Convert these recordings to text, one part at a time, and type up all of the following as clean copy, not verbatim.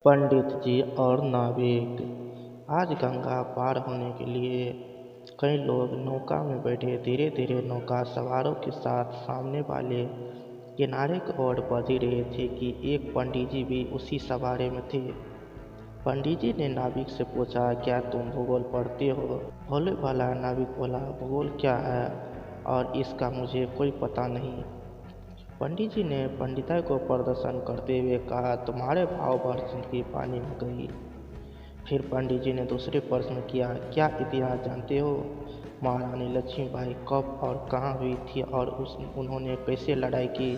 पंडित जी और नाविक। आज गंगा पार होने के लिए कई लोग नौका में बैठे धीरे धीरे नौका सवारों के साथ सामने वाले किनारे की ओर बढ़ रहे थे कि एक पंडित जी भी उसी सवारी में थे। पंडित जी ने नाविक से पूछा, क्या तुम भूगोल पढ़ते हो? भोले वाला नाविक बोला, भूगोल क्या है और इसका मुझे कोई पता नहीं। पंडित जी ने पंडिताई को प्रदर्शन करते हुए कहा, तुम्हारे भाव भर जिंदगी पानी में गई। फिर पंडित जी ने दूसरे प्रश्न किया, क्या इतिहास जानते हो? महारानी लक्ष्मीबाई कब और कहाँ हुई थी और उन्होंने कैसे लड़ाई की?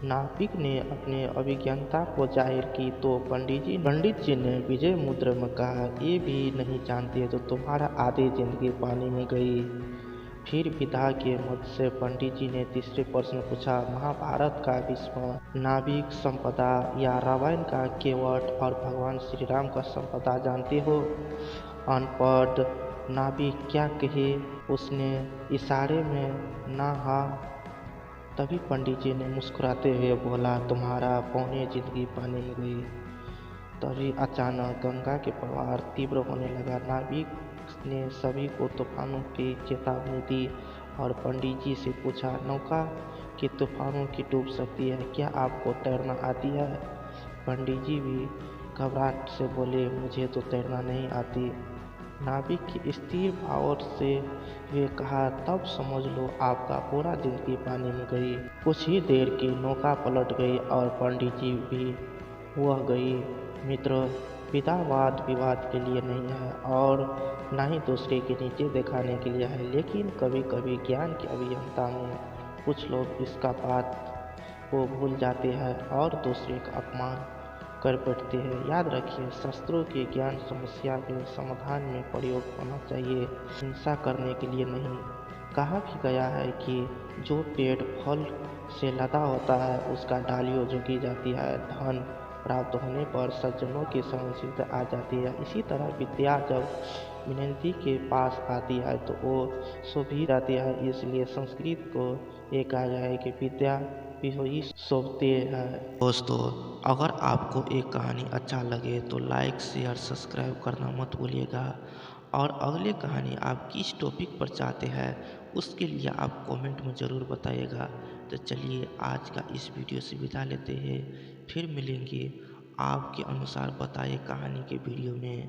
नाविक ने अपने अभिज्ञता को जाहिर की तो पंडित जी ने विजय मुद्रा में कहा, ये भी नहीं जानते तो तुम्हारा आधी जिंदगी पानी में गई। फिर विदा के मत से पंडित जी ने तीसरे प्रश्न पूछा, महाभारत का भीष्म नाविक संपदा या रामायण का केवट और भगवान श्री राम का संपदा जानते हो? अनपढ़ नाविक क्या कहे? उसने इशारे में ना हा। तभी पंडित जी ने मुस्कुराते हुए बोला, तुम्हारा पौने जिंदगी पानी में गई। तभी अचानक गंगा के प्रवाह तीव्र होने लगा। नाविक ने सभी को तूफानों की चेतावनी दी और पंडित जी से पूछा, नौका कि तूफानों की डूब सकती है, क्या आपको तैरना आती है? पंडित जी भी घबराहट से बोले, मुझे तो तैरना नहीं आती। नाविक की स्थिर भाव से वे कहा, तब समझ लो आपका पूरा जिंदगी पानी में गई। कुछ ही देर की नौका पलट गई और पंडित जी भी वह गई। मित्र, पिता वाद विवाद के लिए नहीं है और न ही दूसरे के नीचे दिखाने के लिए है, लेकिन कभी कभी ज्ञान की अभियंता में कुछ लोग इसका बात को भूल जाते हैं और दूसरे का अपमान कर बैठते हैं। याद रखिए, शस्त्रों के ज्ञान समस्या के समाधान में प्रयोग होना चाहिए, हिंसा करने के लिए नहीं। कहा भी गया है कि जो पेड़ फल से लदा होता है उसका डालियों झुकी जाती है। धन प्राप्त होने पर सज्जनों की सहनशीलता आ जाती है। इसी तरह विद्या जब विनती के पास आती है तो वो शोभी जाती है। इसलिए संस्कृत को ये कहा गया है कि विद्या भी शोभते हैं। दोस्तों, अगर आपको एक कहानी अच्छा लगे तो लाइक शेयर सब्सक्राइब करना मत भूलिएगा और अगली कहानी आप किस टॉपिक पर चाहते हैं उसके लिए आप कमेंट में ज़रूर बताइएगा। तो चलिए आज का इस वीडियो से विदा लेते हैं, फिर मिलेंगे आपके अनुसार बताए कहानी के वीडियो में।